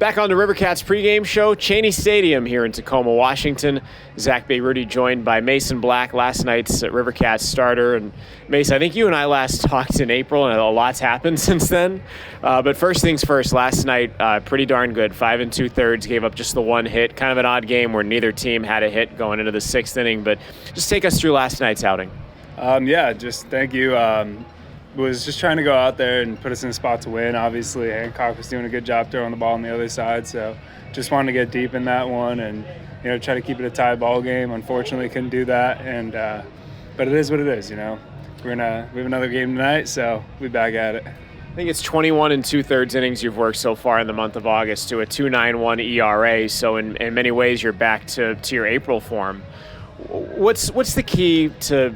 Back on the Rivercats pregame show, Cheney Stadium here in Tacoma, Washington. Zack Bayrouty joined by Mason Black, last night's Rivercats starter. And Mason, I think you and I last talked in April, and a lot's happened since then. But first things first, last night, pretty darn good. 5 2/3, gave up just the one hit. Kind of an odd game where neither team had a hit going into the sixth inning. But just take us through last night's outing. Just thank you. Was just trying to go out there and put us in a spot to win. Obviously, Hancock was doing a good job throwing the ball on the other side, so just wanted to get deep in that one and try to keep it a tie ball game. Unfortunately, couldn't do that, and but it is what it is. We have another game tonight, so we'll be back at it. I think it's 21 2/3 innings you've worked so far in the month of August to a 2.91 ERA. So in many ways, you're back to your April form. What's the key to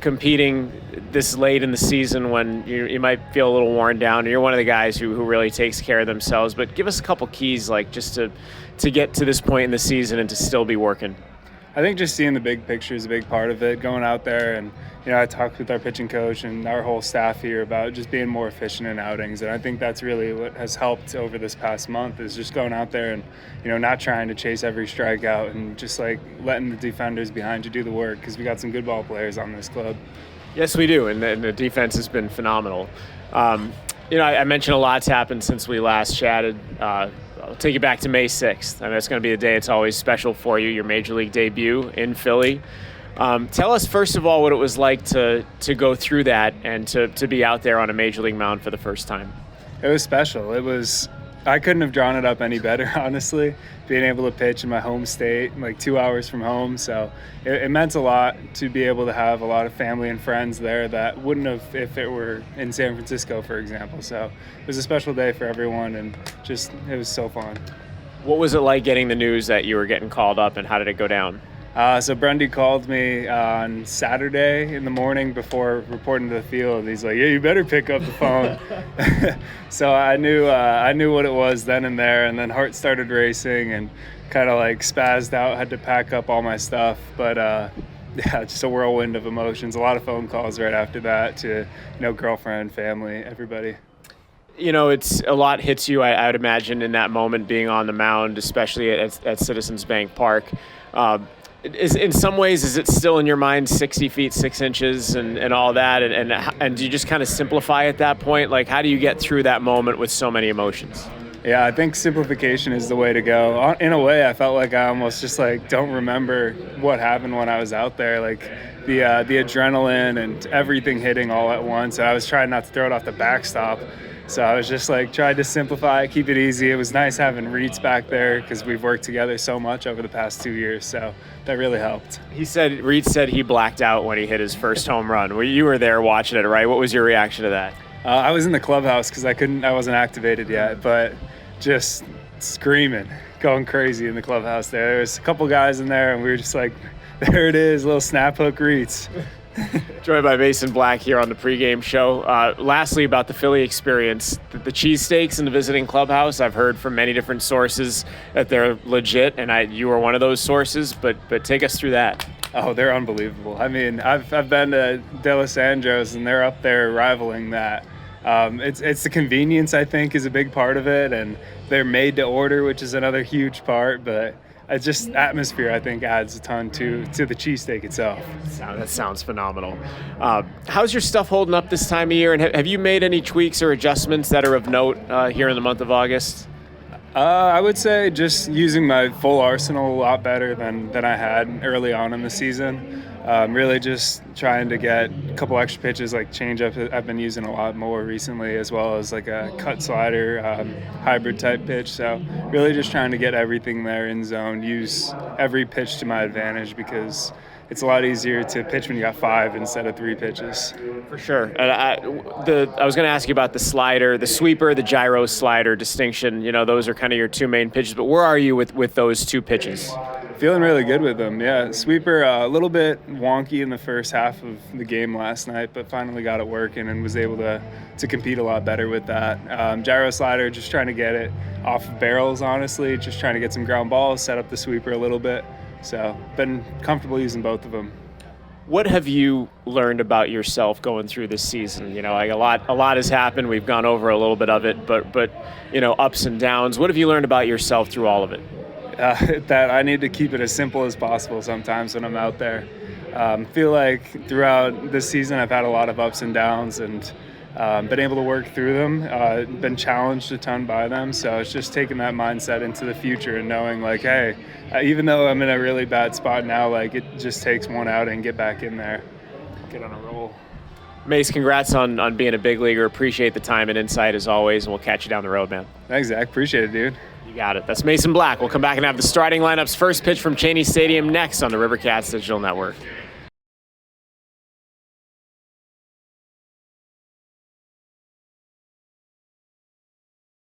competing this late in the season when you might feel a little worn down? You're one of the guys who really takes care of themselves, but give us a couple keys, like just to get to this point in the season and to still be working. I think just seeing the big picture is a big part of it, going out there and I talked with our pitching coach and our whole staff here about just being more efficient in outings, and I think that's really what has helped over this past month is just going out there and not trying to chase every strikeout and just like letting the defenders behind you do the work, because we got some good ball players on this club. Yes, we do, and the defense has been phenomenal. I mentioned a lot's happened since we last chatted. I'll take you back to May 6th. I mean, it's going to be a day it's always special for you, your Major League debut in Philly. Tell us, first of all, what it was like to go through that and to be out there on a Major League mound for the first time. It was special. I couldn't have drawn it up any better, honestly, being able to pitch in my home state, like 2 hours from home. So it meant a lot to be able to have a lot of family and friends there that wouldn't have if it were in San Francisco, for example. So it was a special day for everyone, and it was so fun. What was it like getting the news that you were getting called up, and how did it go down? So Brendy called me on Saturday in the morning before reporting to the field. He's like, "Yeah, you better pick up the phone." So I knew what it was then and there, and then heart started racing and kind of like spazzed out. Had to pack up all my stuff, but just a whirlwind of emotions. A lot of phone calls right after that to girlfriend, family, everybody. It's a lot hits you, I would imagine, in that moment being on the mound, especially at Citizens Bank Park. In some ways, is it still in your mind 60 feet 6 inches and all that, and do you just kind of simplify at that point? Like, how do you get through that moment with so many emotions? Yeah, I think simplification is the way to go. In a way, I felt like I almost just don't remember what happened when I was out there, like the adrenaline and everything hitting all at once. And I was trying not to throw it off the backstop. So I was just tried to simplify it, keep it easy. It was nice having Reeds back there because we've worked together so much over the past 2 years. So that really helped. Reeds said he blacked out when he hit his first home run. Well, you were there watching it, right? What was your reaction to that? I was in the clubhouse because I wasn't activated yet, but just screaming, going crazy in the clubhouse there. There was a couple guys in there, and we were just like, there it is, little snap hook Reeds. Joined by Mason Black here on the pregame show. Lastly, about the Philly experience, the cheesesteaks in the visiting clubhouse, I've heard from many different sources that they're legit, and you were one of those sources, but take us through that. Oh, they're unbelievable. I mean, I've been to De Los Anjos, and they're up there rivaling that. It's the convenience, I think, is a big part of it, and they're made to order, which is another huge part, but it's just atmosphere, I think, adds a ton to the cheesesteak itself. That sounds phenomenal. How's your stuff holding up this time of year, and have you made any tweaks or adjustments that are of note here in the month of August? I would say just using my full arsenal a lot better than I had early on in the season. Really just trying to get a couple extra pitches, like changeup I've been using a lot more recently, as well as like a cut slider, hybrid type pitch. So really just trying to get everything there in zone, use every pitch to my advantage, because it's a lot easier to pitch when you got 5 instead of 3 pitches. For sure. And I was going to ask you about the slider, the sweeper, the gyro slider distinction. Those are kind of your two main pitches. But where are you with those two pitches? Feeling really good with them, yeah. Sweeper, a little bit wonky in the first half of the game last night, but finally got it working and was able to compete a lot better with that. Gyro slider, just trying to get it off of barrels, honestly, just trying to get some ground balls, set up the sweeper a little bit. So been comfortable using both of them. What have you learned about yourself going through this season? Like a lot has happened. We've gone over a little bit of it, but ups and downs. What have you learned about yourself through all of it? That I need to keep it as simple as possible sometimes when I'm out there. Feel like throughout this season I've had a lot of ups and downs and been able to work through them, been challenged a ton by them. So it's just taking that mindset into the future and knowing like, hey, even though I'm in a really bad spot now, like it just takes one out and get back in there, get on a roll. Mace, congrats on being a big leaguer. Appreciate the time and insight as always, and we'll catch you down the road, man. Thanks, Zach. Appreciate it, dude. You got it. That's Mason Black. We'll come back and have the starting lineups. First pitch from Cheney Stadium next on the Rivercats Digital Network.